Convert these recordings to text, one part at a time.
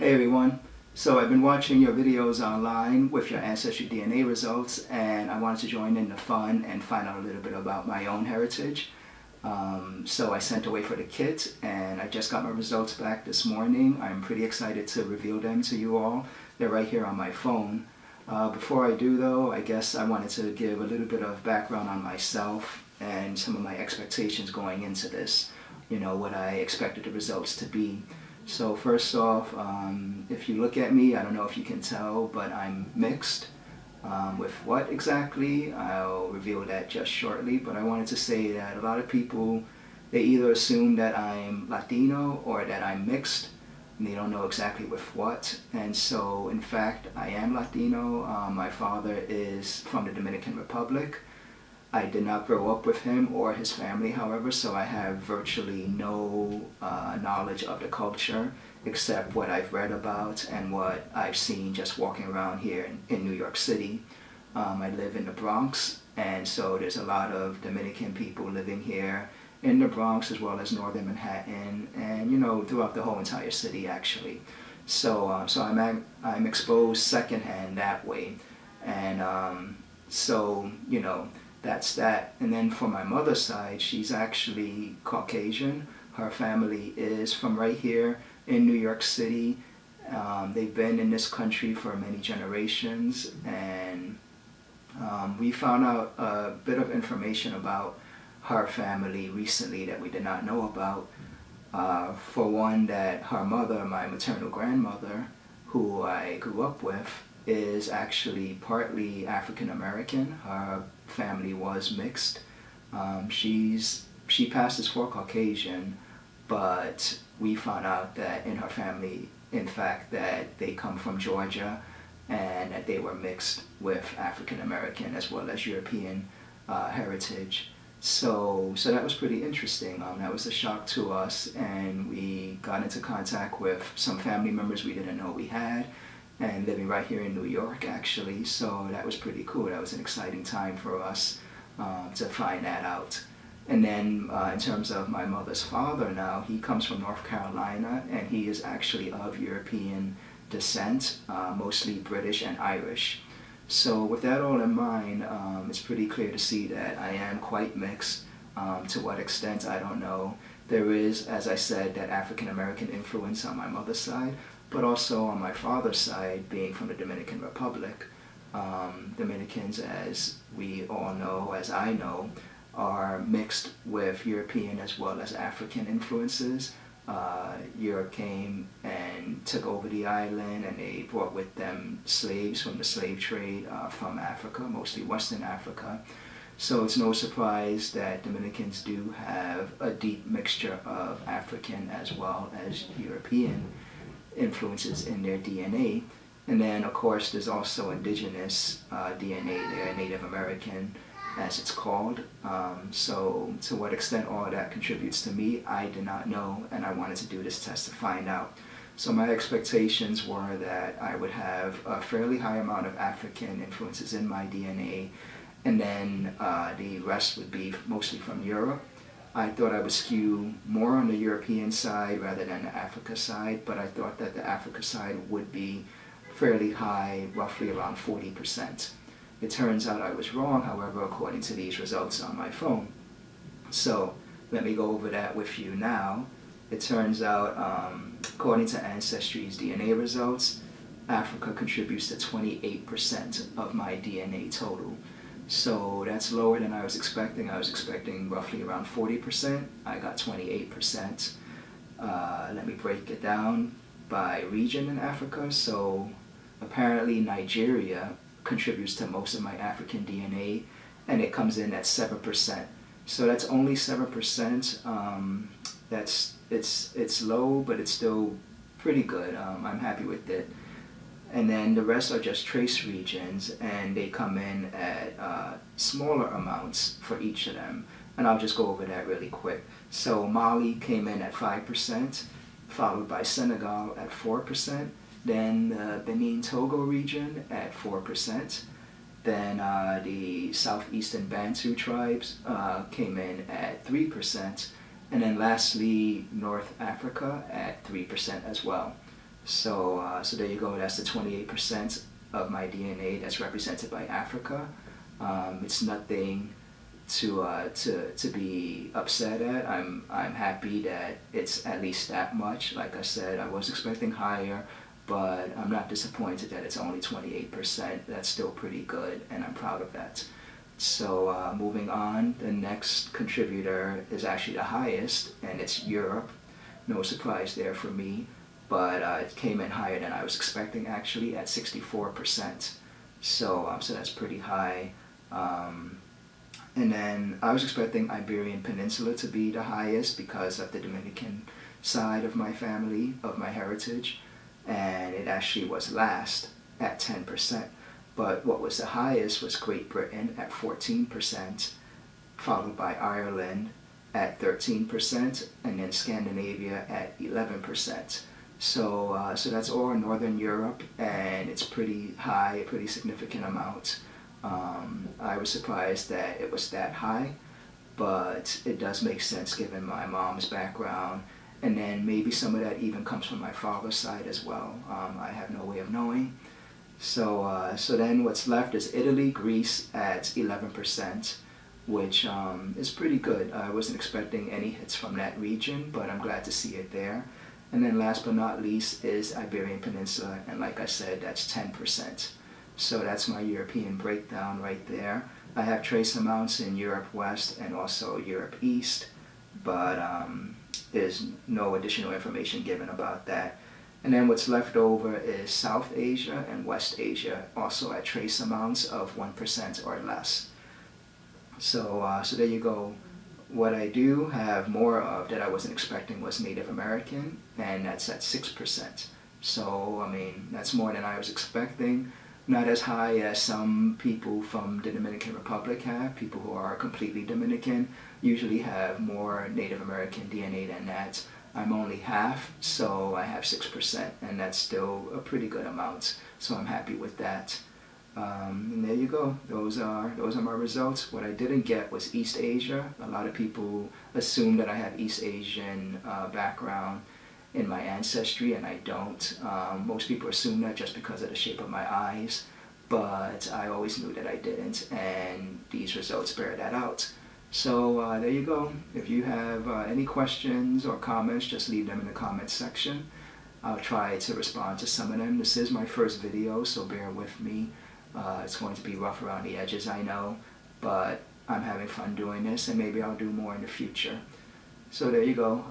Hey everyone, so I've been watching your videos online with your Ancestry DNA results, and I wanted to join in the fun and find out a little bit about my own heritage. So I sent away for the kit and I just got my results back this morning. I'm pretty excited to reveal them to you all. They're right here on my phone. Before I do though, I guess I wanted to give a little bit of background on myself and some of my expectations going into this. You know, what I expected the results to be. So first off, if you look at me, I don't know if you can tell, but I'm mixed. With what exactly, I'll reveal that just shortly, but I wanted to say that a lot of people, they either assume that I'm Latino or that I'm mixed, and they don't know exactly with what. And so, in fact, I am Latino. My father is from the Dominican Republic. I did not grow up with him or his family, however, so I have virtually no knowledge of the culture except what I've read about and what I've seen just walking around here in New York City. I live in the Bronx, and so there's a lot of Dominican people living here in the Bronx as well as northern Manhattan, and you know, throughout the whole entire city actually. So I'm exposed secondhand that way, and so you know, that's that. And then for my mother's side, she's actually Caucasian. Her family is from right here in New York City. They've been in this country for many generations, and we found out a bit of information about her family recently that we did not know about. For one, that her mother, my maternal grandmother, who I grew up with, is actually partly African American. Her family was mixed. She passes for Caucasian, but we found out that in her family, in fact, that they come from Georgia and that they were mixed with African American as well as European heritage. So that was pretty interesting. That was a shock to us, and we got into contact with some family members we didn't know we had, and living right here in New York actually, so that was pretty cool. That was an exciting time for us to find that out. And then in terms of my mother's father now, he comes from North Carolina, and he is actually of European descent, mostly British and Irish. So with that all in mind, it's pretty clear to see that I am quite mixed. To what extent, I don't know. There is, as I said, that African American influence on my mother's side, but also on my father's side, being from the Dominican Republic. Dominicans, as we all know, as I know, are mixed with European as well as African influences. Europe came and took over the island, and they brought with them slaves from the slave trade from Africa, mostly Western Africa. So it's no surprise that Dominicans do have a deep mixture of African as well as European influences in their DNA. And then of course there's also indigenous DNA there, Native American as it's called. So to what extent all of that contributes to me, I did not know, and I wanted to do this test to find out. So my expectations were that I would have a fairly high amount of African influences in my DNA, and then the rest would be mostly from Europe. I thought I would skew more on the European side rather than the Africa side, but I thought that the Africa side would be fairly high, roughly around 40%. It turns out I was wrong, however, according to these results on my phone. So let me go over that with you now. It turns out, according to Ancestry's DNA results, Africa contributes to 28% of my DNA total. So that's lower than I was expecting. I was expecting roughly around 40%. I got 28%. Let me break it down by region in Africa. So apparently Nigeria contributes to most of my African DNA, and it comes in at 7%. So that's only 7%. It's low, but it's still pretty good. I'm happy with it. And then the rest are just trace regions, and they come in at smaller amounts for each of them. And I'll just go over that really quick. So Mali came in at 5%, followed by Senegal at 4%, then the Benin-Togo region at 4%, then the southeastern Bantu tribes came in at 3%, and then lastly North Africa at 3% as well. So there you go. That's the 28% of my DNA that's represented by Africa. It's nothing to be upset at. I'm happy that it's at least that much. Like I said, I was expecting higher, but I'm not disappointed that it's only 28%. That's still pretty good, and I'm proud of that. So moving on, the next contributor is actually the highest, and it's Europe. No surprise there for me, but it came in higher than I was expecting, actually, at 64%. So that's pretty high. And then I was expecting Iberian Peninsula to be the highest because of the Dominican side of my family, of my heritage, and it actually was last at 10%. But what was the highest was Great Britain at 14%, followed by Ireland at 13%, and then Scandinavia at 11%. So that's all in Northern Europe, and it's pretty high, a pretty significant amount. I was surprised that it was that high, but it does make sense given my mom's background, and then maybe some of that even comes from my father's side as well. I have no way of knowing. So then what's left is Italy, Greece at 11%, which is pretty good. I wasn't expecting any hits from that region, but I'm glad to see it there. And then last but not least is Iberian Peninsula, and like I said, that's 10%. So that's my European breakdown right there. I have trace amounts in Europe West and also Europe East, but there's no additional information given about that. And then what's left over is South Asia and West Asia, also at trace amounts of 1% or less. So there you go. What I do have more of that I wasn't expecting was Native American, and that's at 6%. So, I mean, that's more than I was expecting. Not as high as some people from the Dominican Republic have. People who are completely Dominican usually have more Native American DNA than that. I'm only half, so I have 6%, and that's still a pretty good amount. So I'm happy with that. And there you go. Those are my results. What I didn't get was East Asia. A lot of people assume that I have East Asian background in my ancestry, and I don't. Most people assume that just because of the shape of my eyes, but I always knew that I didn't, and these results bear that out. So there you go. If you have any questions or comments, just leave them in the comments section. I'll try to respond to some of them. This is my first video, so bear with me. It's going to be rough around the edges, I know, but I'm having fun doing this, and maybe I'll do more in the future. So there you go.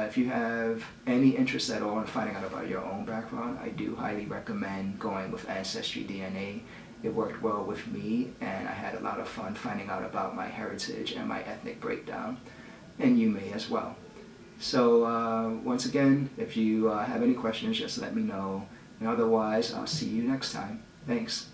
If you have any interest at all in finding out about your own background, I do highly recommend going with AncestryDNA. It worked well with me, and I had a lot of fun finding out about my heritage and my ethnic breakdown, and you may as well. So once again, if you have any questions, just let me know, and otherwise I'll see you next time. Thanks.